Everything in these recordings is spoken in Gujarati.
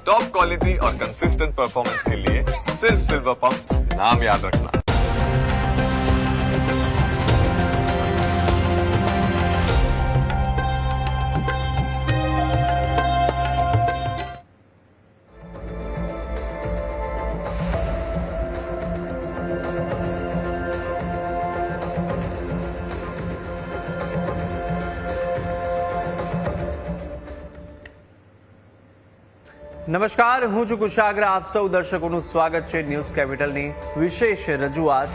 टॉप क्वालिटी और कंसिस्टेंट परफॉर्मेंस के लिए सिर्फ सिल्वर पंप नाम याद रखना। નમસ્કાર, હું છું કુશાગ્ર. આપ સૌ દર્શકોનું સ્વાગત છે ન્યૂઝ કેપિટલની વિશેષ રજૂઆત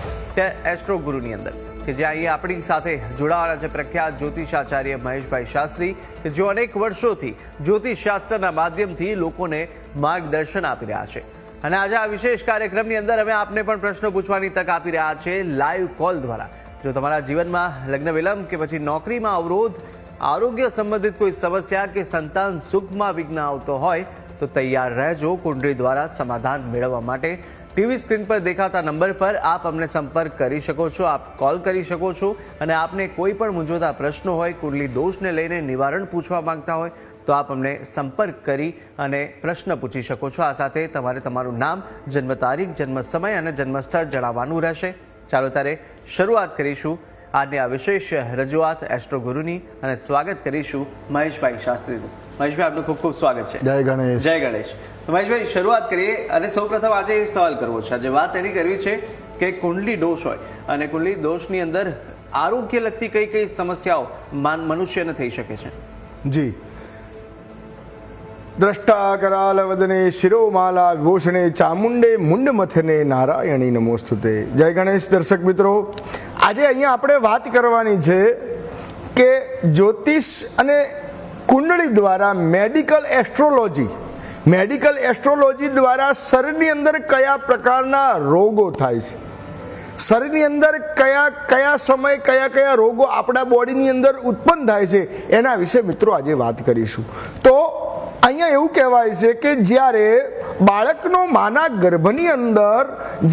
એસ્ટ્રો ગુરુની અંદર, કે જ્યાં અહીંયા આપણી સાથે જોડાવાના છે પ્રખ્યાત જ્યોતિષાચાર્ય મહેશભાઈ શાસ્ત્રી, કે જેઓ અનેક વર્ષોથી જ્યોતિષશાસ્ત્રના માધ્યમથી લોકોને માર્ગદર્શન આપી રહ્યા છે. અને આજે આ વિશેષ કાર્યક્રમની અંદર અમે આપને પણ પ્રશ્નો પૂછવાની તક આપી રહ્યા છે લાઈવ કોલ દ્વારા. જો તમારા જીવનમાં લગ્ન વિલંબ કે પછી નોકરીમાં અવરોધ, આરોગ્ય સંબંધિત કોઈ સમસ્યા કે સંતાન સુખમાં વિઘ્ન આવતો હોય તો તૈયાર રહેજો. કુંડળી દ્વારા સમાધાન મેળવવા માટે ટીવી સ્ક્રીન પર દેખાતા નંબર પર આપ અમને સંપર્ક કરી શકો છો, આપ કોલ કરી શકો છો. અને આપને કોઈ પણ મૂંઝવતા પ્રશ્નો હોય, કુંડળી દોષને લઈને નિવારણ પૂછવા માંગતા હોય તો આપ અમને સંપર્ક કરી અને પ્રશ્ન પૂછી શકો છો. આ સાથે તમારે તમારું નામ, જન્મ તારીખ, જન્મ સમય અને જન્મસ્થળ જણાવવાનું રહેશે. ચાલો ત્યારે શરૂઆત કરીશું આજની આ વિશેષ રજૂઆત એસ્ટ્રો ગુરુની, અને સ્વાગત કરીશું મહેશભાઈ શાસ્ત્રીનું. મહેશભાઈ, આપનું ખૂબ ખૂબ સ્વાગત છે. જય ગણેશ. જય ગણેશ. તો મહેશભાઈ, શરૂઆત કરીએ. અને સૌપ્રથમ આજે એ સવાલ કરવો છે, આજે વાત એની કરવી છે કે કુંડલી દોષ હોય અને કુંડલી દોષની અંદર આરોગ્ય લગતી કઈ કઈ સમસ્યાઓ મનુષ્યને થઈ શકે છે? જી. દ્રષ્ટા કરાલ વદને શિરોમાલા વિભૂષણે ચામુંડે મુંડ મથને નારાયણી નમોસ્તુતે. જય ગણેશ. દર્શક મિત્રો, આજે અહીંયા આપણે વાત કરવાની છે કે જ્યોતિષ અને કુંડળી દ્વારા મેડિકલ એસ્ટ્રોલોજી દ્વારા શરીરની અંદર કયા પ્રકારના રોગો થાય છે, શરીરની અંદર કયા સમય કયા રોગો આપણા બોડીની અંદર ઉત્પન્ન થાય છે, એના વિશે મિત્રો આજે વાત કરીશું. તો અહીંયા એવું કહેવાય છે કે જ્યારે બાળકનો માના ગર્ભની અંદર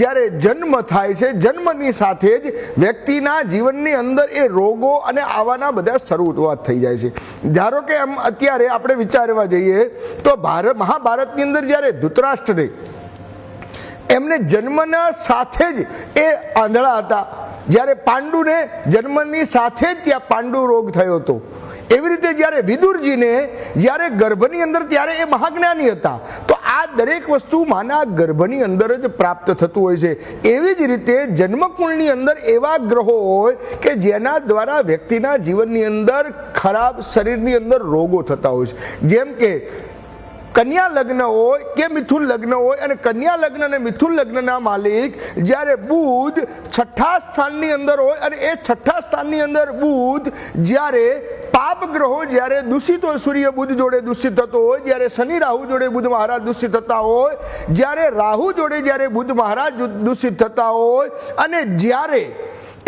જ્યારે જન્મ થાય છે, જન્મની સાથે જ વ્યક્તિના જીવનની અંદર એ રોગો અને આવાના બધા શરૂઆત થઈ જાય છે. ધારો કે એમ અત્યારે આપણે વિચારવા જઈએ તો મહાભારતની અંદર જ્યારે ધૃતરાષ્ટ્રને એમને જન્મના સાથે જ એ આંધળા હતા, જ્યારે પાંડુને જન્મની સાથે જ ત્યાં પાંડુ રોગ થયો હતો. એવી રીતે જ્યારે વિદુરજીને જ્યારે ગર્ભની અંદર ત્યારે એ મહાજ્ઞાની હતા. તો આ દરેક વસ્તુ માના ગર્ભની અંદર જ પ્રાપ્ત થતું હોય છે. એવી જ રીતે જન્મકુંડની અંદર એવા ગ્રહો હોય કે જેના દ્વારા વ્યક્તિના જીવનની અંદર ખરાબ શરીરની અંદર રોગો થતા હોય છે. જેમ કે કન્યા લગ્ન હોય કે મિથુન લગ્ન હોય, અને કન્યા લગ્ન અને મિથુન લગ્નના માલિક જ્યારે બુધ છઠ્ઠા સ્થાનની અંદર હોય, અને એ છઠ્ઠા સ્થાનની અંદર બુધ જ્યારે પાપ ગ્રહો જ્યારે દૂષિત હોય, સૂર્ય બુધ જોડે દૂષિત થતો હોય, જ્યારે શનિ રાહુ જોડે બુધ મહારાજ દૂષિત થતા હોય, જ્યારે રાહુ જોડે જ્યારે બુધ મહારાજ દૂષિત થતા હોય, અને જ્યારે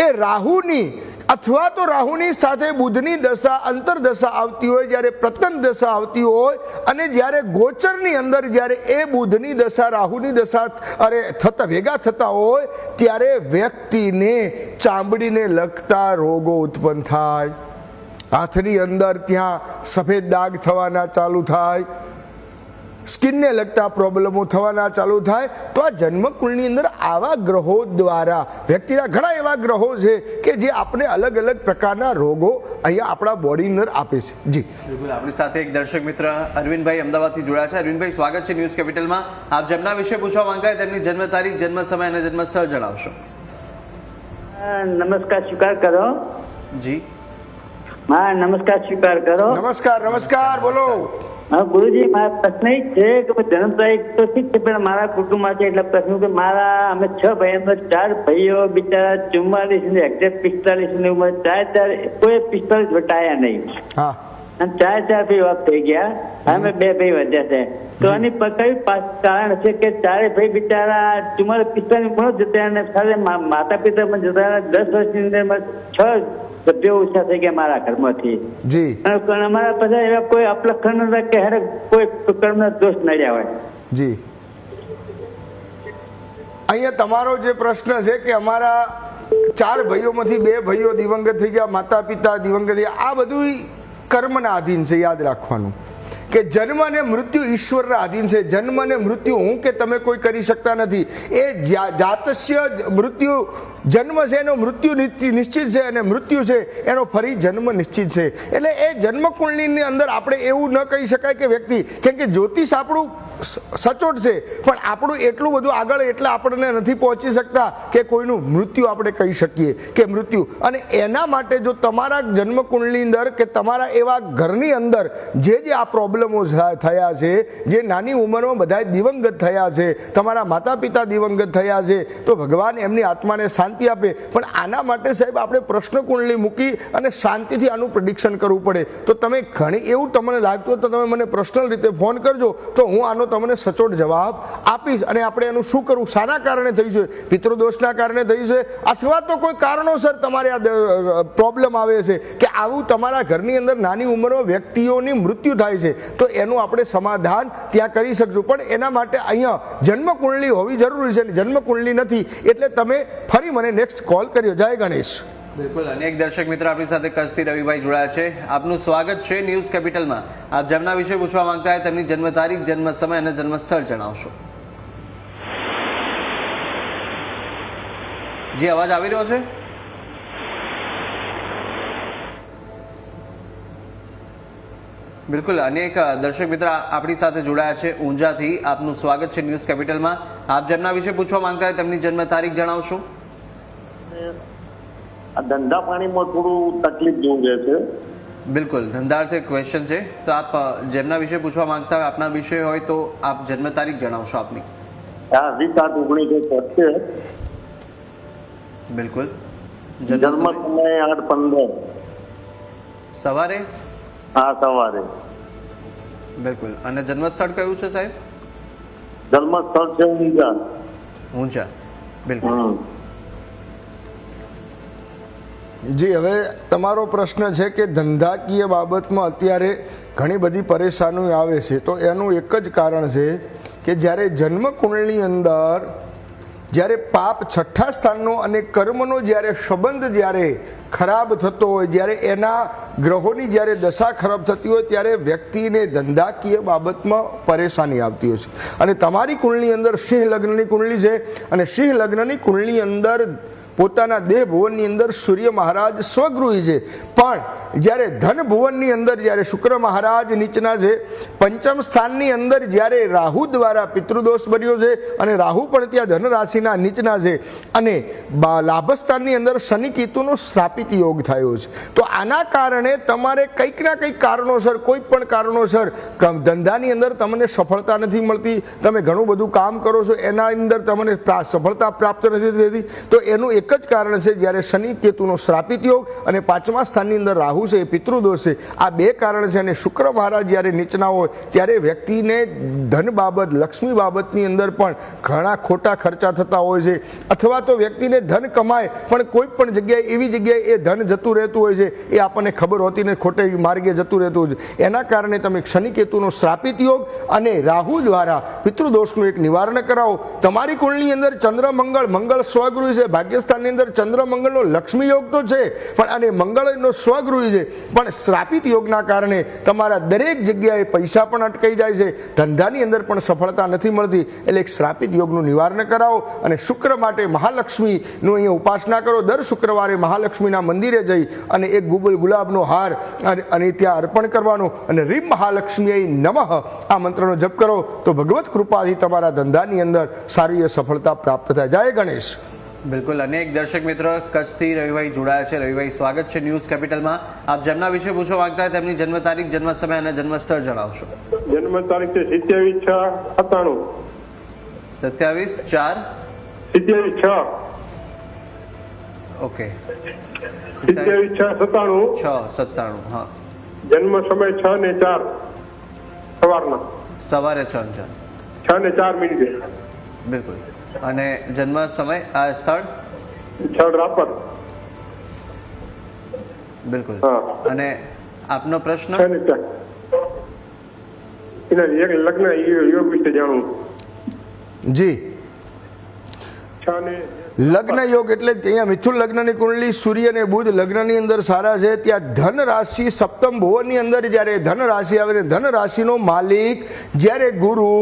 એ રાહુની અથવા તો રાહુની સાથે બુધની દશા અંતરદશા આવતી હોય, જ્યારે પ્રતન દશા આવતી હોય, અને જ્યારે ગોચરની અંદર જ્યારે એ બુધની દશા રાહુની દશા ભેગા થતા હોય, ત્યારે વ્યક્તિને ચામડીને લગતા રોગો ઉત્પન્ન થાય. હાથની અંદર ત્યાં સફેદ દાગ થવાના ચાલુ થાય, સ્કિનને લગતા પ્રોબ્લેમો થવાના ચાલુ થાય. તો આ જન્મકુંડની અંદર આવા ગ્રહો દ્વારા વ્યક્તિના ઘણા એવા ગ્રહો છે કે જે આપણે અલગ અલગ પ્રકારના રોગો અહીંયા આપણા બોડી અંદર આપે છે. જી બિલકુલ. આપણી સાથે એક દર્શક મિત્ર અરવિંદભાઈ અમદાવાદથી જોડાયા છે. અરવિંદભાઈ, સ્વાગત છે ન્યૂઝ કેપિટલમાં. આપ જેમના વિશે પૂછવા માંગતા હોય તેમની જન્મ તારીખ, જન્મ સમય અને જન્મસ્થળ જણાવશો. નમસ્કાર સ્વીકાર કરો. જી હા, નમસ્કાર સ્વીકાર કરો. નમસ્કાર. બોલો. હા ગુરુજી, મારા પ્રશ્ન એ છે કે જન્મ તારીખ તો ઠીક છે, પણ મારા કુટુંબમાં છે એટલે પ્રશ્ન કે અમે 6 ભાઈઓ, 4 ભાઈઓ બિચારા 44 ને એક્ઝેક્ટ 45 ની ઉંમર, 4 કોઈ 45 વટાયા નહીં. હા. અને 4 ભાઈ વાત થઈ ગયા, અમે 2 ભાઈ વધ્યા છે. તો આની કયું કારણ છે કે 4 ભાઈ બિચારા 45 ની ઉંમર જતા, અને સાથે માતા પિતા પણ જતા, 10 વર્ષની અંદર 6 સભ્યો ઓછા થઈ ગયા મારા ઘરમાંથી. જી. અને અમારા પાસે એવા કોઈ અપલક્ષણ નતા કે હરે કોઈ કર્મના દોષ નડ્યા હોય. જી. અહીંયા તમારો જે પ્રશ્ન છે કે અમારા 4 ભાઈઓમાંથી 2 ભાઈઓ દિવંગત થઈ ગયા, માતા પિતા દિવંગત થઈ ગયા, આ બધું કર્મના આધીન છે. યાદ રાખવાનું કે જન્મ અને મૃત્યુ ઈશ્વરના આધીન છે. જન્મ અને મૃત્યુ હું કે તમે કોઈ કરી શકતા નથી. એ જાતસ્ય મૃત્યુ, જન્મ છે એનો મૃત્યુ નિશ્ચિત છે અને મૃત્યુ છે એનો ફરી જન્મ નિશ્ચિત છે. એટલે એ જન્મ કુંડલીની અંદર આપણે એવું ન કહી શકાય કે વ્યક્તિ, કેમ કે જ્યોતિષ આપણું સચોટ છે પણ આપણું એટલું બધું આગળ એટલે આપણને નથી પહોંચી શકતા કે કોઈનું મૃત્યુ આપણે કહી શકીએ કે મૃત્યુ. અને એના માટે જો તમારા જન્મ કુંડલીની અંદર કે તમારા એવા ઘરની અંદર જે આ પ્રોબ્લેમો થયા છે, જે નાની ઉંમરમાં બધા દિવંગત થયા છે, તમારા માતા પિતા દિવંગત થયા છે, તો ભગવાન એમની આત્માને શાંતિ આપે. પણ આના માટે સાહેબ આપણે પ્રશ્ન કુંડલી મૂકી અને શાંતિથી આનું પ્રિડિક્શન કરવું પડે. તો તમે ઘણી એવું તમને લાગતું હોય તો તમે મને પર્સનલ રીતે ફોન કરજો, તો હું આનો તમને સચોટ જવાબ આપીશ. અને આપણે એનું શું કરવું, શાના કારણે થયું છે, પિતૃદોષના કારણે થયું છે અથવા તો કોઈ કારણોસર તમારે આ પ્રોબ્લેમ આવે છે કે આવું તમારા ઘરની અંદર નાની ઉંમરમાં વ્યક્તિઓની મૃત્યુ થાય છે, તો એનું આપણે સમાધાન ત્યાં કરી શકશું. પણ એના માટે અહીંયા જન્મ કુંડલી હોવી જરૂરી છે. જન્મ કુંડલી નથી એટલે તમે ફરી મને નેક્સ્ટ કોલ કર્યો. જય ગણેશ. બિલકુલ. અનેક દર્શક મિત્ર આપણી સાથે કચ્છથી રવિભાઈ જોડાયા છે. આપનું સ્વાગત છે ન્યૂઝ કેપિટલમાં. આપ જેમના વિશે પૂછવા માંગતા હોય તેમની જન્મ તારીખ, જન્મ સમય અને જન્મ સ્થળ જણાવશો. જી, અવાજ આવી રહ્યો છે? બિલકુલ. અનેક દર્શક મિત્ર આપણી સાથે જોડાયા છે ઊંઝાથી. આપનું સ્વાગત છે ન્યૂઝ કેપિટલમાં. આપ જેમના વિશે પૂછવા માંગતા હોય તેમની જન્મ તારીખ જણાવશો. આ ધંધા પાણીમાં થોડું તકલીફ જેવું રહે છે. બિલકુલ, ધંધાર્થે ક્વેશ્ચન છે. તો આપ જેમના વિશે પૂછવા માંગતા હોય, આપના વિષય હોય તો આપ જન્મ તારીખ જણાવશો આપની. 20/8/1970. બિલકુલ. જન્મ સમય 8:15 સવારે. હા, સવારે. બિલકુલ. અને જન્મ સ્થળ કયું છે સાહેબ? જન્મ સ્થળ છે ઊંઝા. ઊંઝા. બિલકુલ. જી, હવે તમારો પ્રશ્ન છે કે ધંધાકીય બાબતમાં અત્યારે ઘણી બધી પરેશાનીઓ આવે છે. તો એનું એક જ કારણ છે કે જ્યારે જન્મ કુંડળની અંદર જ્યારે પાપ છઠ્ઠા સ્થાનનો અને કર્મનો જ્યારે સંબંધ જ્યારે ખરાબ થતો હોય, જ્યારે એના ગ્રહોની જ્યારે દશા ખરાબ થતી હોય ત્યારે વ્યક્તિને ધંધાકીય બાબતમાં પરેશાની આવતી હોય છે. અને તમારી કુંડળની અંદર સિંહ લગ્નની કુંડળી છે અને સિંહ લગ્નની કુંડળની અંદર પોતાના દેહ ભુવનની અંદર સૂર્ય મહારાજ સ્વગૃહી છે. પણ જ્યારે ધન ભુવનની અંદર જ્યારે શુક્ર મહારાજ નીચના છે, પંચમ સ્થાનની અંદર જ્યારે રાહુ દ્વારા પિતૃદોષ બન્યો છે અને રાહુ પણ ત્યાં ધન રાશિના નીચના છે અને લાભસ્થાનની અંદર શનિ કેતુનો શ્રાપિત યોગ થયો છે. તો આના કારણે તમારે કંઈક ના કંઈક કારણોસર, કોઈ પણ કારણોસર ધંધાની અંદર તમને સફળતા નથી મળતી. તમે ઘણું બધું કામ કરો છો એના અંદર તમને સફળતા પ્રાપ્ત નથી થતી. તો એનું એક જ કારણ છે જ્યારે શનિ કેતુનો શ્રાપિત યોગ અને પાંચમા સ્થાનની અંદર રાહુ છે, એ પિતૃદોષ છે. આ બે કારણ છે. અને શુક્ર મહારાજ જ્યારે નીચના હોય ત્યારે વ્યક્તિને ધન બાબત, લક્ષ્મી બાબતની અંદર પણ ઘણા ખોટા ખર્ચા થતા હોય છે. અથવા તો વ્યક્તિને ધન કમાય પણ કોઈ પણ જગ્યાએ એવી જગ્યાએ એ ધન જતું રહેતું હોય છે, એ આપણને ખબર હોતી ને ખોટે માર્ગે જતું રહેતું હોય છે. એના કારણે તમે શનિ કેતુનો શ્રાપિત યોગ અને રાહુ દ્વારા પિતૃદોષનું એક નિવારણ કરાવો. તમારી કુંડળની અંદર ચંદ્ર મંગળ સ્વગૃહી છે. ભાગ્યસ્થાન ની અંદર ચંદ્ર મંગળનો લક્ષ્મી યોગ તો છે પણ અને મંગળનો સ્વગૃહી છે, પણ શ્રાપિત યોગના કારણે તમારા દરેક જગ્યાએ પૈસા પણ અટકાઈ જાય છે, ધંધાની અંદર પણ સફળતા નથી મળતી. એટલે એક શ્રાપિત યોગનું નિવારણ કરાવો અને શુક્ર માટે મહાલક્ષ્મીનું અહીંયા ઉપાસના કરો. દર શુક્રવારે મહાલક્ષ્મીના મંદિરે જઈ અને એક ગુલાબનો હાર અને ત્યાં અર્પણ કરવાનો અને રીમ મહાલક્ષ્મી નમઃ આ મંત્રનો જપ કરો તો ભગવત કૃપાથી તમારા ધંધાની અંદર સારી સફળતા પ્રાપ્ત થાય. જય ગણેશ. બિલકુલ. અનેક દર્શક મિત્ર કચ્છથી રવિભાઈ જોડાયા છે. રવિભાઈ, સ્વાગત છે ન્યૂઝ કેપિટલમાં. આપ જેમના વિશે પૂછવા માંગતા હોય તેમની જન્મ તારીખ, જન્મ સમય અને જન્મ સ્થળ જણાવશો. જન્મ તારીખ છે 27/6/97. 27/4/27/6. ઓકે. 27/6/97. 6/97. હા. જન્મ સમય 6:04 સવારના. સવારે 6:04. 6:04. બિલકુલ. અને જન્મ સમય, આ સ્થળ રાપર. બિલકુલ. અને આપનો પ્રશ્ન? એના એક લગ્ન યોગ વિશે જાણવું. જી. 6:04 લગ્ન યોગ એટલે અહીંયા મિથુન લગ્નની કુંડલી સૂર્ય અને બુધ લગ્નની અંદર સારા છે. ત્યાં ધન રાશિ સપ્તમ ભુવનની અંદર જ્યારે ધન રાશિ આવે ને ધન રાશિનો માલિક જ્યારે ગુરુ,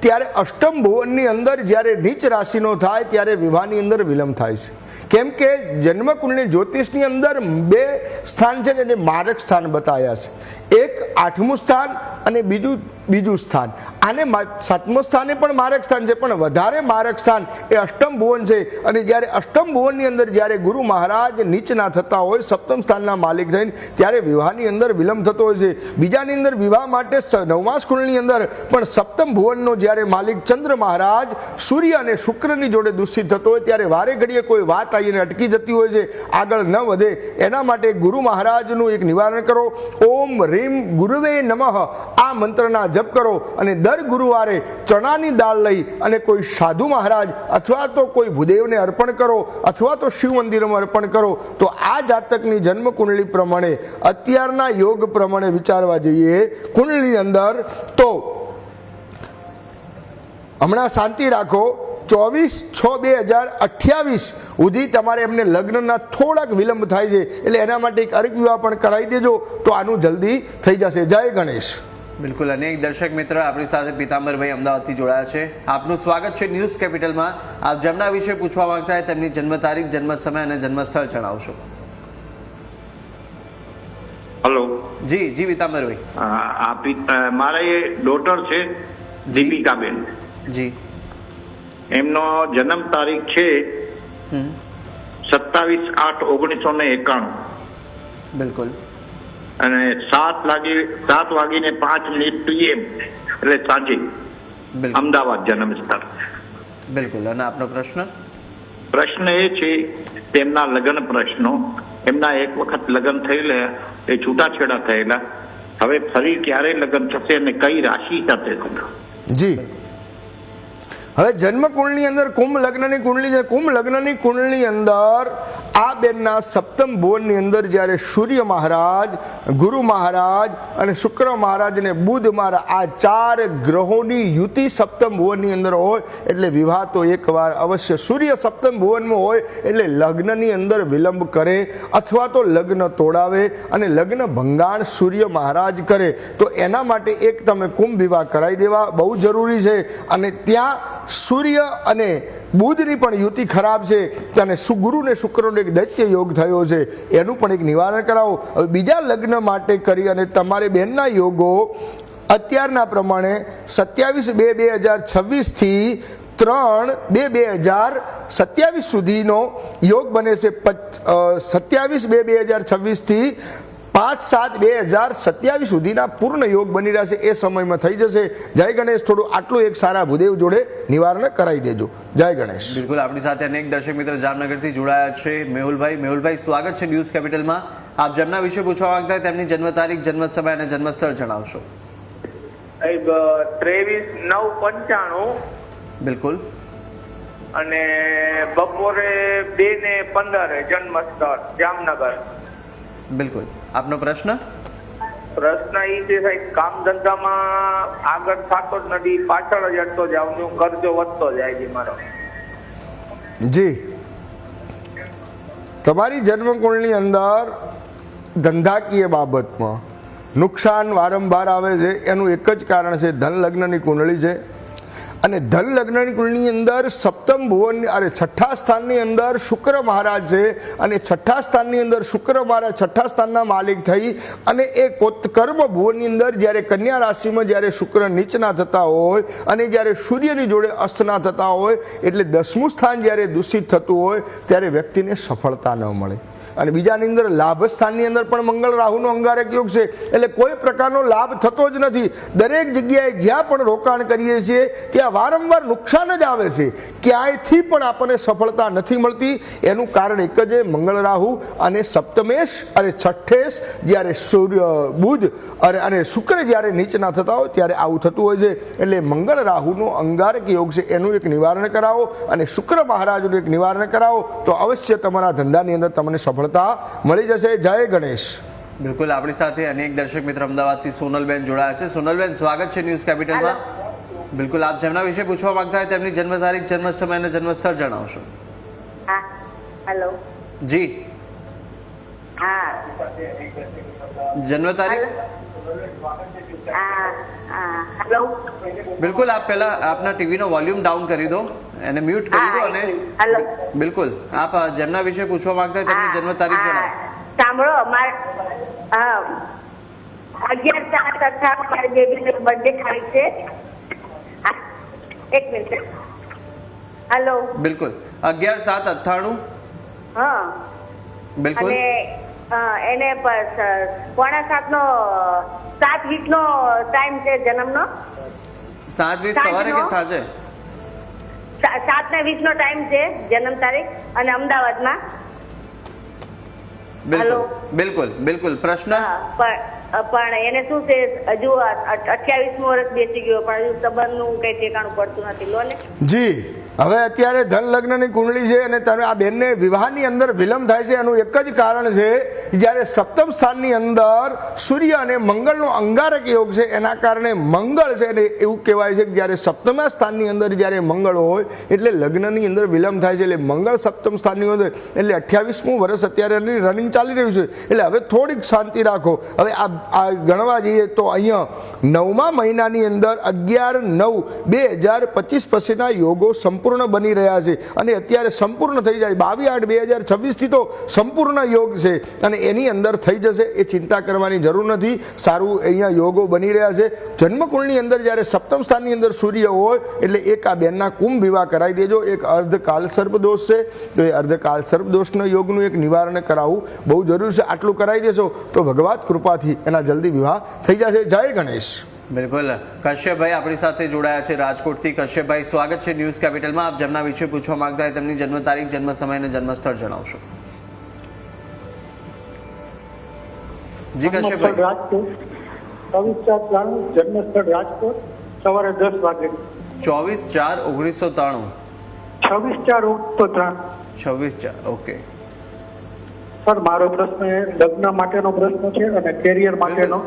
ત્યારે અષ્ટમ ભુવનની અંદર જ્યારે નીચ રાશિનો થાય ત્યારે વિવાહની અંદર વિલંબ થાય છે. કેમ કે જન્મકુંડની જ્યોતિષની અંદર બે સ્થાન છે ને એને મારક સ્થાન બતાવ્યા છે. એક 8મું સ્થાન અને બીજું સ્થાન. આને 7મું સ્થાને પણ મારક સ્થાન છે, પણ વધારે મારક સ્થાન એ અષ્ટમ ભુવન છે. અને જ્યારે અષ્ટમ ભુવનની અંદર જ્યારે ગુરુ મહારાજ નીચના થતા હોય સપ્તમ સ્થાનના માલિક થઈને ત્યારે વિવાહની અંદર વિલંબ થતો હોય છે. બીજાની અંદર વિવાહ માટે 9મા કુંડની અંદર પણ સપ્તમ ભુવનનો જ્યારે માલિક ચંદ્ર મહારાજ સૂર્ય અને શુક્રની જોડે દૂષિત થતો હોય ત્યારે વારે ઘડીએ કોઈ વાત આવીને અટકી જતી હોય છે, આગળ ન વધે. એના માટે ગુરુ મહારાજનું એક નિવારણ કરો. ઓમ રીમ ગુરુવે નમઃ આ મંત્રના જપ કરો અને દર ગુરુવારે ચણાની દાળ લઈ અને કોઈ સાધુ મહારાજ અથવા તો કોઈ ભૂદેવને અર્પણ કરો અથવા તો શિવ મંદિરમાં અર્પણ કરો. તો આ જાતકની જન્મ કુંડલી પ્રમાણે અત્યારના યોગ પ્રમાણે વિચારવા જઈએ કુંડલીની અંદર તો હમણાં શાંતિ રાખો. 24/6/2028 સુધી તમારે એમને લગ્નના થોડાક વિલંબ થાય છે, એટલે એના માટે એક અર્ક વિવાહ પણ કરાવી દેજો તો આનું જલ્દી થઈ જશે. જય ગણેશ. બિલકુલ. અનેક દર્શક મિત્ર આપણી સાથે પીતાંબરભાઈ અમદાવાદથી જોડાયા છે. આપનું સ્વાગત છે ન્યૂઝ કેપિટલમાં. આપ જેમના વિશે પૂછવા માંગતા હોય તેમની જન્મ તારીખ, જન્મ સમય અને જન્મસ્થળ જણાવશો. હેલો. જી જી પીતાંબરભાઈ. મારા એ ડોટર છે દીપિકાબેન. જી. એમનો જન્મ તારીખ છે 27/8/1991 બિલકુલ. અને 7:05 PM એટલે સાંજે બિલકુલ અમદાવાદ જન્મ સ્થળ. બિલકુલ. અને આપનો પ્રશ્ન? પ્રશ્ન એ છે તેમના લગ્ન પ્રશ્નો. એમના એક વખત લગ્ન થયેલા, એ છૂટાછેડા થયેલા. હવે ફરી ક્યારે લગ્ન થશે અને કઈ રાશિ સાથે થશે? જી. હવે જન્મ કુંડની અંદર કુંભ લગ્નની કુંડલી છે. કુંભ લગ્નની કુંડલીની અંદર આ બેનના સપ્તમ ભુવનની અંદર જ્યારે સૂર્ય મહારાજ, ગુરુ મહારાજ અને શુક્ર મહારાજ અને બુધ મહારાજ આ 4 ગ્રહોની યુતિ સપ્તમ ભુવનની અંદર હોય એટલે વિવાહ તો એકવાર અવશ્ય. સૂર્ય સપ્તમ ભુવનમાં હોય એટલે લગ્નની અંદર વિલંબ કરે અથવા તો લગ્ન તોડાવે અને લગ્ન ભંગાણ સૂર્ય મહારાજ કરે. તો એના માટે એક તમે કુંભ વિવાહ કરાવી દેવા બહુ જરૂરી છે. અને ત્યાં સૂર્ય અને બુધની પણ યુતિ ખરાબ છે અને ગુરુ ને શુક્રનો એક દૈત્ય યોગ થયો છે, એનું પણ એક નિવારણ કરાવો. હવે બીજા લગ્ન માટે કરી અને તમારે બેનના યોગો અત્યારના પ્રમાણે 27/2/2026 થી 3/2/2027 સુધીનો યોગ બને છે. 27/2/2026 થી 5/7/2027 સુધીના પૂર્ણ યોગ બની રહ્યા છે. એ સમયમાં થઈ જશે. જય ગણેશ. થોડું આટલું એક સારા ભૂદેવ જોડે નિવારણ કરાવી દેજો. જય ગણેશ. બિલકુલ. આપણી સાથે અનેક દર્શક મિત્ર જામનગરથી જોડાયા છે. મેહુલભાઈ. મેહુલભાઈ, સ્વાગત છે ન્યૂઝ કેપિટલમાં. આપ જેમના વિશે પૂછવા માંગતા હોય તેમની જન્મ તારીખ, જન્મ સમય અને જન્મસ્થળ જણાવશો. 23/9/95 બિલકુલ. અને બપોરે 2:15 જન્મ સ્થળ જામનગર. બિલકુલ. આપનો પ્રશ્ન? પ્રશ્ન એ છે સાહેબ, કામ ધંધામાં આગળ થતો જ નથી, પાછળ જ હટતો જાઉં છું, કરજો વધતો જાય છે મારો. જી. તમારી જન્મકુંડની અંદર ધંધાકીય બાબતમાં નુકસાન વારંવાર આવે છે. એનું એક જ કારણ છે ધન લગ્નની કુંડળી છે. અને ધન લગ્નની કુંડળીની અંદર સપ્તમ ભુવન છઠ્ઠા સ્થાનની અંદર શુક્ર મહારાજ છે. અને છઠ્ઠા સ્થાનની અંદર શુક્ર મહારાજ છઠ્ઠા સ્થાનના માલિક થઈ અને એ કર્મ ભુવનની અંદર જ્યારે કન્યા રાશિમાં જ્યારે શુક્ર નીચના થતા હોય અને જ્યારે સૂર્યની જોડે અસ્તના થતા હોય એટલે 10મું સ્થાન જ્યારે દૂષિત થતું હોય ત્યારે વ્યક્તિને સફળતા ન મળે. અને બીજાની અંદર લાભ સ્થાનની અંદર પણ મંગળ રાહુનો અંગારક યોગ છે, એટલે કોઈ પ્રકારનો લાભ થતો જ નથી. દરેક જગ્યાએ જ્યાં પણ રોકાણ કરીએ છીએ ત્યાં વારંવાર નુકસાન જ આવે છે. ક્યાંયથી પણ આપણને સફળતા નથી મળતી. એનું કારણ એક જ મંગળ રાહુ અને સપ્તમેશ અને છઠ્ઠેશ જ્યારે સૂર્ય બુધ અને શુક્ર જ્યારે નીચના થતા હોય ત્યારે આવું થતું હોય છે. એટલે મંગળ રાહુનો અંગારક યોગ છે, એનું એક નિવારણ કરાવો અને શુક્ર મહારાજનું એક નિવારણ કરાવો તો અવશ્ય તમારા ધંધાની અંદર તમને સફળતા મળી જશે. જય ગણેશ. બિલકુલ. આપણી સાથે અનેક દર્શક મિત્ર અમદાવાદથી સોનલબેન જોડાયા છે. સોનલબેન, સ્વાગત છે ન્યૂઝ કેપિટલમાં. બિલકુલ. આપ જેમના વિશે પૂછવા માંગતા હોય તેમની જન્મ તારીખ, જન્મ સમય અને જન્મસ્થળ જણાવશો. હેલો. જી, હા. જન્મ તારીખ? હેલો. બિલકુલ, આપ પહેલા આપના ટીવીનો વોલ્યુમ ડાઉન કરી દો અને મ્યુટ કરી દો અને હેલો. બિલકુલ આપ જેમના વિશે પૂછવા માંગતા હોય તેમની જન્મ તારીખ જણાવો. સાંભળો, મારે 11/7/18 મારી બેબીનો બર્થડે થાય છે. એક મિનિટ. હેલો. બિલકુલ 11/7/98. હા. બિલકુલ. અને એને 6:45 નો 7 વીકનો ટાઈમ છે જન્મનો. 7:20 સવારે કે સાંજે? 7:20 નો ટાઈમ છે જન્મ તારીખ અને અમદાવાદમાં. બિલકુલ બિલકુલ બિલકુલ. પ્રશ્ન? પણ એને શું છે, હજુ 28મું વર્ષ બેસી ગયો પણ હજુ સંબંધનું કઈ ઠેકાણું પડતું નથી. લો ને. જી, હવે અત્યારે ધન લગ્નની કુંડળી છે અને તમે આ બેનને વિવાહની અંદર વિલંબ થાય છે. એનું એક જ કારણ છે, જ્યારે સપ્તમ સ્થાનની અંદર સૂર્ય અને મંગળનો અંગારક યોગ છે, એના કારણે મંગળ છે અને એવું કહેવાય છે કે જ્યારે સપ્તમ સ્થાનની અંદર જ્યારે મંગળ હોય એટલે લગ્નની અંદર વિલંબ થાય છે. એટલે મંગળ સપ્તમ સ્થાનની અંદર એટલે 28મું વર્ષ અત્યારે રનિંગ ચાલી રહ્યું છે. એટલે હવે થોડીક શાંતિ રાખો. હવે આ ગણવા જઈએ તો અહીંયા 9મા મહિનાની અંદર 11/9/2025 પછીના યોગો સંપૂર્ણ બની રહ્યા છે અને અત્યારે સંપૂર્ણ થઈ જાય 22/8/2026 થી તો સંપૂર્ણ યોગ છે અને એની અંદર થઈ જશે. એ ચિંતા કરવાની જરૂર નથી. સારું અહીંયા યોગો બની રહ્યા છે. જન્મકુંડની અંદર જ્યારે સપ્તમ સ્થાનની અંદર સૂર્ય હોય એટલે એક આ બેનના કુંભ વિવાહ કરાવી દેજો. એક અર્ધકાલ સર્પ દોષ છે તો એ અર્ધકાલ સર્પ દોષના યોગનું એક નિવારણ કરાવવું બહુ જરૂરી છે. આટલું કરાવી દેશો તો ભગવાન કૃપાથી એના જલ્દી વિવાહ થઈ જશે. જય ગણેશ. બિલકુલ. કશ્યપભાઈ આપણી સાથે જોડાયા છે રાજકોટથી. કશ્યપભાઈ, સ્વાગત છે ન્યૂઝ કેપિટલમાં. આપ જેમના વિશે પૂછવા માંગતા હોય તેમની જન્મ તારીખ, જન્મ સમય અને જન્મ સ્થળ જણાવશો. જી કશ્યપભાઈ. રાજકોટ 24/4/93 જન્મ સ્થળ રાજકોટ સવારે 10 વાગે. 24/4/1993. 26/4/1993. 26/4. ઓકે સર, મારો પ્રશ્ન એ લગ્ન માટેનો પ્રશ્ન છે અને કેરિયર માટેનો.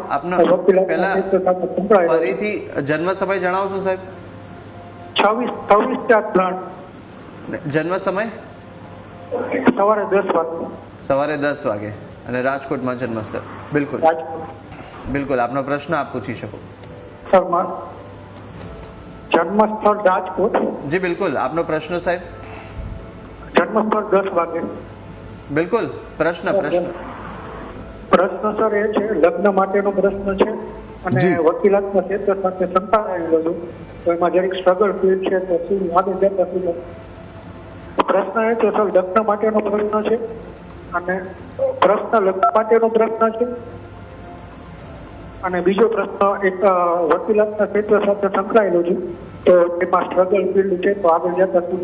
ફરીથી જન્મ સમય જણાવશો સાહેબ? 26/4/3. જન્મ સમય? સવારે 10 વાગે. સવારે 10 વાગે અને રાજકોટમાં જન્મ સ્થળ. બિલકુલ બિલકુલ. આપનો પ્રશ્ન આપ પૂછી શકો. સર, જન્મ સ્થળ રાજકોટ. જી બિલકુલ. આપનો પ્રશ્ન સાહેબ? જન્મ સ્થળ 10 વાગે. બિલકુલ. પ્રશ્ન સર એ છે, લગ્ન માટેનો પ્રશ્ન છે અને વકીલાતના ક્ષેત્ર સાથે સંકળાયેલો છું તો એમાં જરીક સ્ટ્રગલ ફીલ છે તો શું આગળ જતા શું? પ્રશ્ન એ છે સર, લગ્ન માટેનો પ્રશ્ન છે અને લગ્ન માટેનો પ્રશ્ન છે અને બીજો પ્રશ્ન એક વકીલાતના ક્ષેત્ર સાથે સંકળાયેલો છું તો એમાં સ્ટ્રગલ ફીલ છે તો આગળ જતા શું?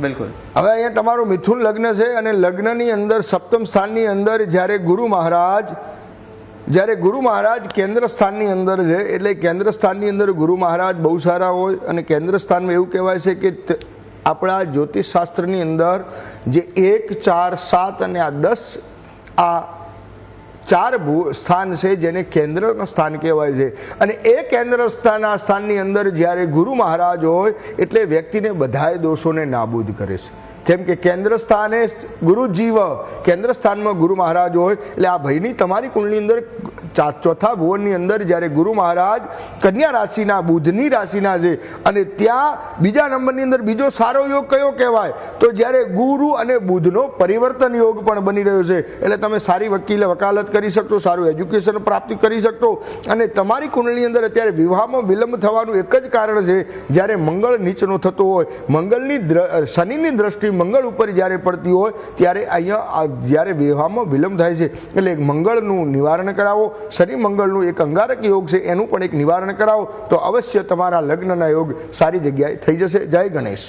બિલકુલ. હવે અહીંયા તમારું મિથુન લગ્ન છે અને લગ્નની અંદર સપ્તમ સ્થાનની અંદર જ્યારે ગુરુ મહારાજ કેન્દ્ર સ્થાનની અંદર છે એટલે કેન્દ્ર સ્થાનની અંદર ગુરુ મહારાજ બહુ સારા હોય અને કેન્દ્ર સ્થાનમાં એવું કહેવાય છે કે આપણા જ્યોતિષ શાસ્ત્રની અંદર જે 1, 4, 7 અને આ 10 આ 4 સ્થાન છે જેને કેન્દ્રના સ્થાન કહેવાય છે અને એ કેન્દ્ર સ્થાનની અંદર જ્યારે ગુરુ મહારાજ હોય એટલે વ્યક્તિને બધાય દોષોને નાબૂદ કરે છે. કેમ કે કેન્દ્ર સ્થાને ગુરુ જીવ, કેન્દ્ર સ્થાનમાં ગુરુ મહારાજ હોય એટલે આ ભાઈની તમારી કુંડની અંદર ચોથા ભુવનની અંદર જ્યારે ગુરુ મહારાજ કન્યા રાશિના બુધની રાશિના છે અને ત્યાં બીજા નંબરની અંદર બીજો સારો યોગ કયો કહેવાય તો જ્યારે ગુરુ અને બુધનો પરિવર્તન યોગ પણ બની રહ્યો છે એટલે તમે સારી વકાલત કરી શકશો, સારું એજ્યુકેશન પ્રાપ્તિ કરી શકશો અને તમારી કુંડળીની અંદર અત્યારે વિવાહમાં વિલંબ થવાનું એક જ કારણ છે જ્યારે મંગળ નીચનો થતો હોય, મંગળની શનિની દ્રષ્ટિ મંગળ ઉપર જ્યારે પડતી હોય ત્યારે અહીંયા જ્યારે વિવાહમાં વિલંબ થાય છે એટલે મંગળનું નિવારણ કરાવો. શનિ મંગળનું એક અંગારક યોગ છે એનું પણ એક નિવારણ કરાવો તો અવશ્ય તમારા લગ્નના યોગ સારી જગ્યાએ થઈ જશે. જય ગણેશ.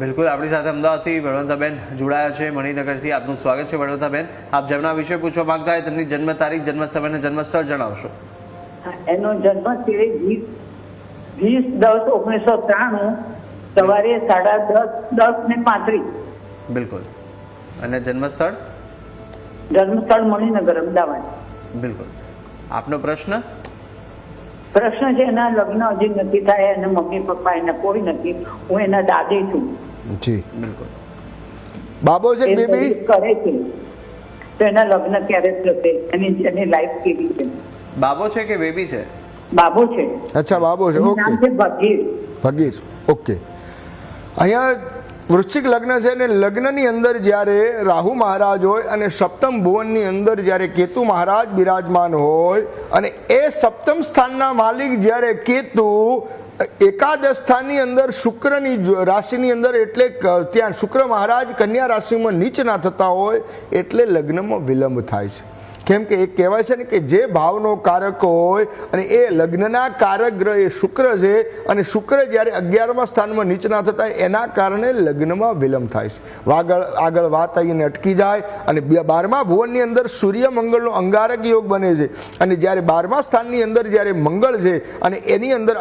બિલકુલ. આપણી સાથે અમદાવાદથી બળવંતાબેન જોડાયા છે મણિનગરથી. આપનું સ્વાગત છે બળવંતાબેન. આપ જેમના વિશે પૂછવા માંગતા હોય તેમની જન્મ તારીખ, જન્મ સમય અને જન્મ સ્થળ જણાવશો. એનો જન્મ છે 20/10/1993 સવારે 10:35. બિલકુલ. અને જન્મ સ્થળ? જન્મ સ્થળ મણિનગર, અમદાવાદ. બિલકુલ. આપનો પ્રશ્ન છે એના લગ્ન હજી નથી થાય અને મમ્મી પપ્પા એના કોઈ નથી. હું એના દાદી છું. જી બિલકુલ. બાબો છે કે બેબી? કરે છે તો એના લગ્ન ક્યારે થશે, એની લાઈફ કેવી છે? બાબો છે કે બેબી છે? બાબુ છે. અચ્છા બાબો છે. એનું ઓકે નામ છે ભગીર. ભગીર. ઓકે. અહીંયા વૃશ્ચિક લગ્ન છે અને લગ્નની અંદર જ્યારે રાહુ મહારાજ હોય અને સપ્તમ ભુવનની અંદર જ્યારે કેતુ મહારાજ બિરાજમાન હોય અને એ સપ્તમ સ્થાનના માલિક જ્યારે કેતુ એકાદશ સ્થાનની અંદર શુક્રની રાશિની અંદર, એટલે ત્યાં શુક્ર મહારાજ કન્યા રાશિમાં નીચ ના થતા હોય એટલે લગ્નમાં વિલંબ થાય છે. કેમ કે એક કહેવાય છે ને કે જે ભાવનો કારક હોય અને એ લગ્નના કારક ગ્રહ એ શુક્ર છે અને શુક્ર જ્યારે 11મા સ્થાનમાં નીચ ના થતા એના કારણે લગ્નમાં વિલંબ થાય છે. આગળ વાત આવીને અટકી જાય અને 12મા ભુવનની અંદર સૂર્ય મંગળનો અંગારક યોગ બને છે અને જ્યારે 12મા સ્થાનની અંદર જ્યારે મંગળ છે અને એની અંદર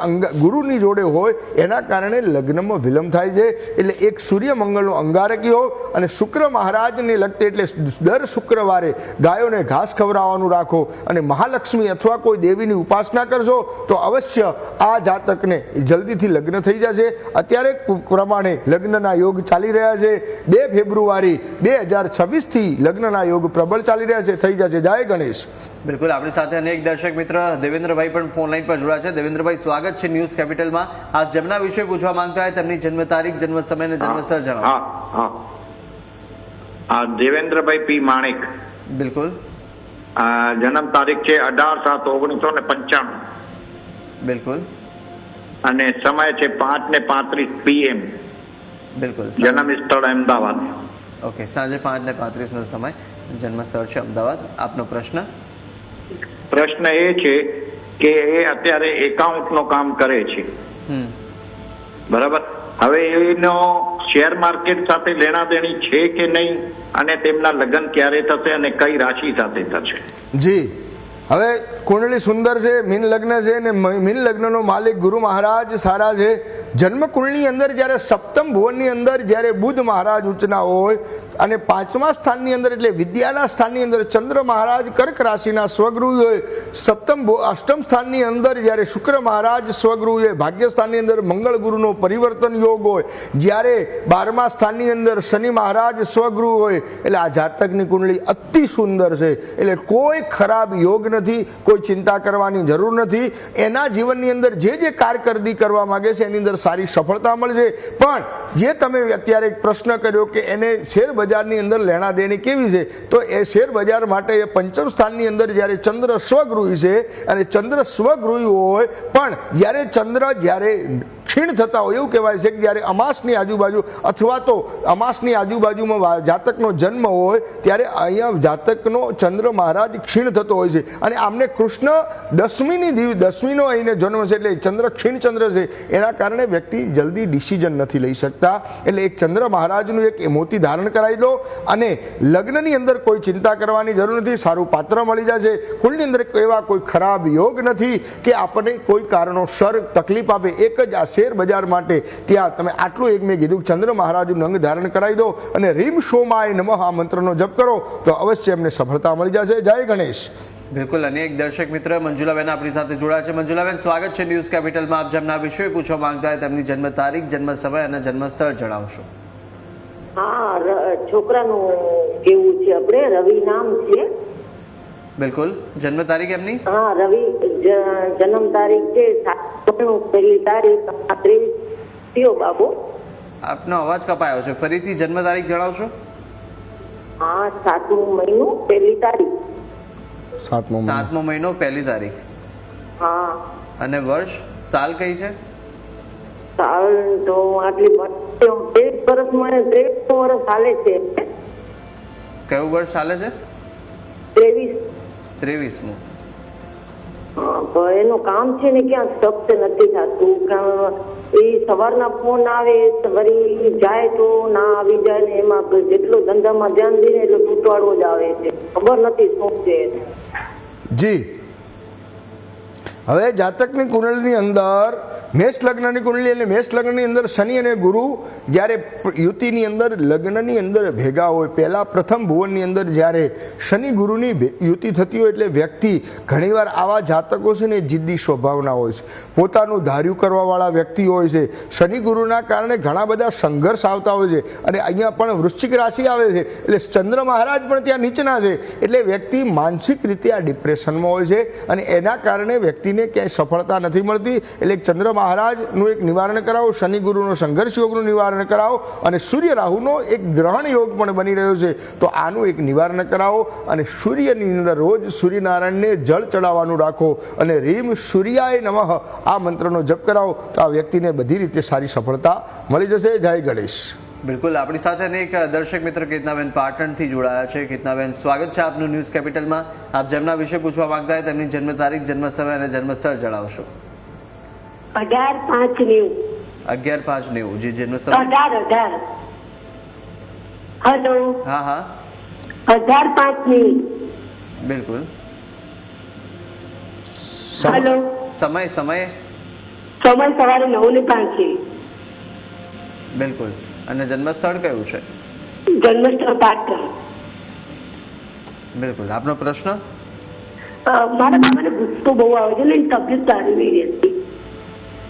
ગુરુની જોડે હોય એના કારણે લગ્નમાં વિલંબ થાય છે. એટલે એક સૂર્ય મંગળનો અંગારક યોગ અને શુક્ર મહારાજને લગતે એટલે દર શુક્રવારે ગાયોને ઘાસ ખવડાવવાનું રાખો અને મહાલક્ષ્મી અથવા કોઈ દેવીની ઉપાસના કરશો તો અવશ્ય આ જાતકને જલ્દીથી લગ્ન થઈ જશે. અત્યારે પ્રમાણે લગ્નના યોગ ચાલી રહ્યા છે. 2 ફેબ્રુઆરી 2026 થી લગ્નના યોગ પ્રબળ ચાલી રહ્યા છે. થઈ જશે. જય ગણેશ. બિલકુલ, આપણી સાથે અનેક દર્શક મિત્ર દેવેન્દ્રભાઈ પણ ફોન લાઈન પર જોડાયા છે. દેવેન્દ્રભાઈ, સ્વાગત છે ન્યૂઝ કેપિટલમાં. આપ જેમના વિશે પૂછવા માંગતા હોય તેમની જન્મ તારીખ, જન્મ સમય અને જન્મસ્થળ જણાવો. હા, દેવેન્દ્રભાઈ પી માણેક. બિલકુલ. જન્મ તારીખ છે 18/7/1995. બિલકુલ. અને સમય છે 5:35 PM. બિલકુલ. જન્મ સ્થળ અમદાવાદ. ઓકે, સાંજે 5:35 નો સમય, જન્મ સ્થળ છે અમદાવાદ. આપનો પ્રશ્ન? પ્રશ્ન એ છે કે એ અત્યારે એકાઉન્ટનું કામ કરે છે, બરાબર? હવે એનો શેર માર્કેટ સાથે લેણા દેણી છે કે નહીં, અને તેમના લગ્ન ક્યારે થશે અને કઈ રાશિ સાથે થશે? જી, હવે કુંડળી સુંદર છે, મીન લગ્ન છે અને મીન લગ્નનો માલિક ગુરુ મહારાજ સારા છે. જન્મ કુંડળીની અંદર જ્યારે સપ્તમ ભુવનની અંદર જ્યારે બુધ મહારાજ ઉચ્ચના હોય અને 5મા સ્થાનની અંદર એટલે વિદ્યાના સ્થાનની અંદર ચંદ્ર મહારાજ કર્ક રાશિના સ્વગૃહ હોય, અષ્ટમ સ્થાનની અંદર જ્યારે શુક્ર મહારાજ સ્વગૃહ હોય, ભાગ્ય સ્થાનની અંદર મંગળ ગુરુનો પરિવર્તન યોગ હોય, જ્યારે 12મા સ્થાનની અંદર શનિ મહારાજ સ્વગૃહ હોય, એટલે આ જાતકની કુંડળી અતિ સુંદર છે. એટલે કોઈ ખરાબ યોગ નથી, કોઈ ચિંતા કરવાની જરૂર નથી. એના જીવનની અંદર જે કારકિર્દી કરવા માંગે છે એની અંદર સારી સફળતા મળશે. પણ જે તમે અત્યારે એક પ્રશ્ન કર્યો કે એને શેર બજારની અંદર લેણા દેણી કેવી છે, તો એ શેર બજાર માટે એ પંચમ સ્થાનની અંદર જ્યારે ચંદ્ર સ્વગૃહી છે અને ચંદ્ર સ્વગૃહી હોય પણ જ્યારે ચંદ્ર જ્યારે ક્ષીણ થતા હોય, એવું કહેવાય છે કે જ્યારે અમાસની આજુબાજુ અથવા તો અમાસની આજુબાજુમાં જાતકનો જન્મ હોય ત્યારે અહીંયા જાતકનો ચંદ્ર મહારાજ ક્ષીણ થતો હોય છે અને આમને કૃષ્ણ દસમીનો અહીંને જન્મ છે એટલે ચંદ્ર ક્ષીણ ચંદ્ર છે. એના કારણે વ્યક્તિ જલ્દી ડિસિઝન નથી લઈ શકતા. એટલે એક ચંદ્ર મહારાજનું એક મોતી ધારણ કરાવી દો અને લગ્નની અંદર કોઈ ચિંતા કરવાની જરૂર નથી. સારું પાત્ર મળી જશે. કુંડની અંદર એવા કોઈ ખરાબ યોગ નથી કે આપણને કોઈ કારણોસર તકલીફ આપે. એક જ આ શેર બજાર માટે ત્યાં તમે આટલું એક મેં કીધું ચંદ્ર મહારાજનું અંગ ધારણ કરાવી દો અને રીમ શોમાય નમઃ આ મંત્રનો જપ કરો તો અવશ્ય એમને સફળતા મળી જશે. જય ગણેશ. બિલકુલ, અનેક દર્શક મિત્ર મંજુલાબેન આપણી સાથે જોડાયા છે. મંજુલાબેન, સ્વાગત છે ન્યૂઝ કેપિટલમાં. આપ જેમના વિશે પૂછવા માંગતા હોય તેમની જન્મ તારીખ, જન્મ સમય અને જન્મ સ્થળ જણાવશો. હા, છોકરાનું કેવું છે આપણે? રવિ નામ છે. બિલકુલ. જન્મ તારીખ એમની? હા, રવિ. જન્મ તારીખ છે 7/1/23 બાબુ. આપનો અવાજ કપાયો છે, ફરીથી જન્મ તારીખ જણાવશો? હા, 7મો મહિનો 1 તારીખ. 7મો મહિનો 1 તારીખ. હા. અને વર્ષ, સાલ કઈ છે? સાલ તો આટલી 23 વર્ષમાં 23 વર્ષ ચાલે છે. કયું વર્ષ ચાલે છે? 23મું. એનું કામ છે ને ક્યાં સ્ટક નથી થતું. એ સવારના ફોન આવે વળી જાય તો ના આવી જાય ને એમાં જેટલો ધંધામાં ધ્યાન દે ને એટલો તૂટવાડો જ આવે છે. ખબર નથી શું છે. જી, હવે જાતકની કુંડળીની અંદર મેષ લગ્નની કુંડળી એટલે મેષ લગ્નની અંદર શનિ અને ગુરુ જ્યારે યુતિની અંદર લગ્નની અંદર ભેગા હોય, પહેલા પ્રથમ ભુવનની અંદર જ્યારે શનિ ગુરુની યુતિ થતી હોય એટલે વ્યક્તિ ઘણીવાર આવા જાતકો છે ને જિદ્દી સ્વભાવના હોય છે, પોતાનું ધાર્યું કરવાવાળા વ્યક્તિ હોય છે. શનિ ગુરુના કારણે ઘણા બધા સંઘર્ષ આવતા હોય છે. અને અહીંયા પણ વૃશ્ચિક રાશિ આવે છે એટલે ચંદ્ર મહારાજ પણ ત્યાં નીચના છે એટલે વ્યક્તિ માનસિક રીતે આ ડિપ્રેશનમાં હોય છે અને એના કારણે વ્યક્તિને ક્યાંય સફળતા નથી મળતી. એટલે ચંદ્ર મહારાજનું એક નિવારણ કરાવો, શનિ ગુરુનો સંઘર્ષ યોગનું નિવારણ કરાવો અને સૂર્ય રાહુનો એક ગ્રહણ યોગ પણ બની રહ્યો છે તો આનું એક નિવારણ કરાવો અને સૂર્યની અંદર રોજ સૂર્યનારાયણને જળ ચડાવવાનું રાખો અને રીમ સૂર્યાય નમઃ આ મંત્રનો જપ કરાવો તો આ વ્યક્તિને બધી રીતે સારી સફળતા મળી જશે. જય ગણેશ. બિલકુલ, આપણી સાથે અનેક દર્શક મિત્ર કેતનાબેન પાટણથી જોડાયા છે. કેતનાબેન, સ્વાગત છે આપનું ન્યૂઝ કેપિટલમાં. આપ જેમના વિશે પૂછવા માંગતા હોય તેમની જન્મ તારીખ, જન્મ સમય અને જન્મસ્થળ જણાવશો. 18/5/90. 11/5/90. જી, જન્મ સમય. 18. હેલો. હા હા, 18/5/90. બિલકુલ. હેલો. સમય સમય સમય સવારે 9:05. બિલકુલ. અને જન્મસ્થળ કયું છે? જન્મસ્થળ પાટણ. બિલકુલ. આપનો પ્રશ્ન? મારા બાબાને ગુસ્સો બહુ આવે છે ને એની તબિયત સારી નહીં રહેતી.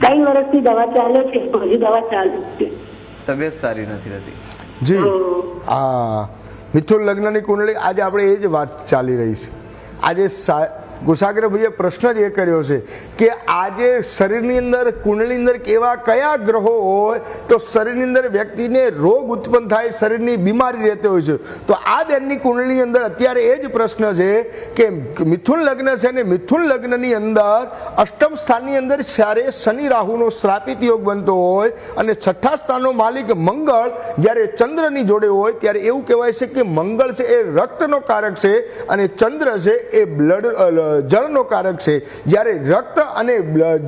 3 વર્ષથી દવા ચાલે છે, હજી દવા ચાલુ છે. તબિયત સારી નથી રહેતી. જી, આ મિથુન લગ્નની કુંડળી આજે આપણે એ જ વાત ચાલી રહી છે. આજે કુશાગ્રભાઈએ પ્રશ્ન જ એ કર્યો છે કે આજે શરીરની અંદર કુંડળીની અંદર કેવા કયા ગ્રહો હોય તો શરીરની અંદર વ્યક્તિને રોગ ઉત્પન્ન થાય, શરીરની બીમારી રહેતી હોય છે. તો આ બેનની કુંડળીની અંદર અત્યારે એ જ પ્રશ્ન છે કે મિથુન લગ્ન છે ને મિથુન લગ્નની અંદર અષ્ટમ સ્થાનની અંદર જ્યારે શનિ રાહુનો શ્રાપિત યોગ બનતો હોય અને છઠ્ઠા સ્થાનનો માલિક મંગળ જ્યારે ચંદ્રની જોડે હોય ત્યારે એવું કહેવાય છે કે મંગળ છે એ રક્તનો કારક છે અને ચંદ્ર છે એ બ્લડ જળનો કારક છે. જ્યારે રક્ત અને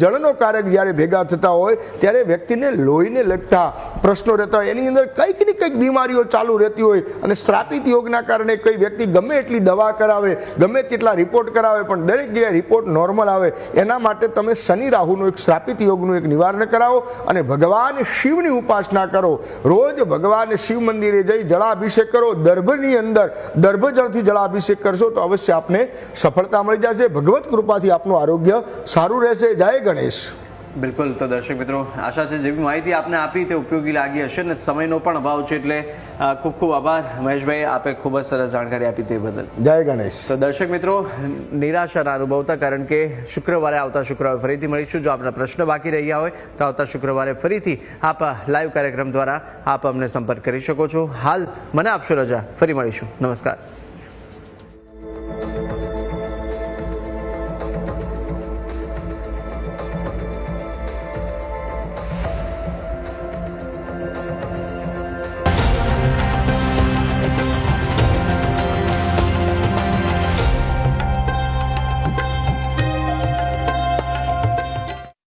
જળનો કારક જ્યારે ભેગા થતા હોય ત્યારે વ્યક્તિને લોહીને લગતા પ્રશ્નો રહેતા હોય, એની અંદર કંઈક ને કંઈક બીમારીઓ ચાલુ રહેતી હોય અને શ્રાપિત યોગના કારણે કઈ વ્યક્તિ ગમે એટલી દવા કરાવે, ગમે તેટલા રિપોર્ટ કરાવે પણ દરેક જગ્યાએ રિપોર્ટ નોર્મલ આવે. એના માટે તમે શનિ રાહુનું એક શ્રાપિત યોગનું એક નિવારણ કરાવો અને ભગવાન શિવની ઉપાસના કરો. રોજ ભગવાન શિવ મંદિરે જઈ જળાભિષેક કરો. દર્ભની અંદર દર્ભજળથી જળાભિષેક કરશો તો અવશ્ય આપને સફળતા મળી જશે. ભગવત કૃપાથી આપનું આરોગ્ય સારું રહેશે. જય ગણેશ. બિલકુલ. તો દર્શક મિત્રો, આશા છે જેવી માહિતી આપને આપી તે ઉપયોગી લાગી હશે ને સમયનો પણ અભાવ છે એટલે ખૂબ ખૂબ આભાર મહેશભાઈ, આપે ખૂબ જ સરસ જાણકારી આપી તે બદલ. જય ગણેશ. તો દર્શક મિત્રો, નિરાશા ના અનુભવતા, કારણ કે શુક્રવારે આવતા શુક્રવારે ફરીથી મળીશું. જો આપના પ્રશ્ન બાકી રહ્યા હોય તો આવતા શુક્રવારે ફરીથી આપ લાઈવ કાર્યક્રમ દ્વારા આપ અમને સંપર્ક કરી શકો છો. હાલ મને આપશો રજા, ફરી મળીશું. નમસ્કાર.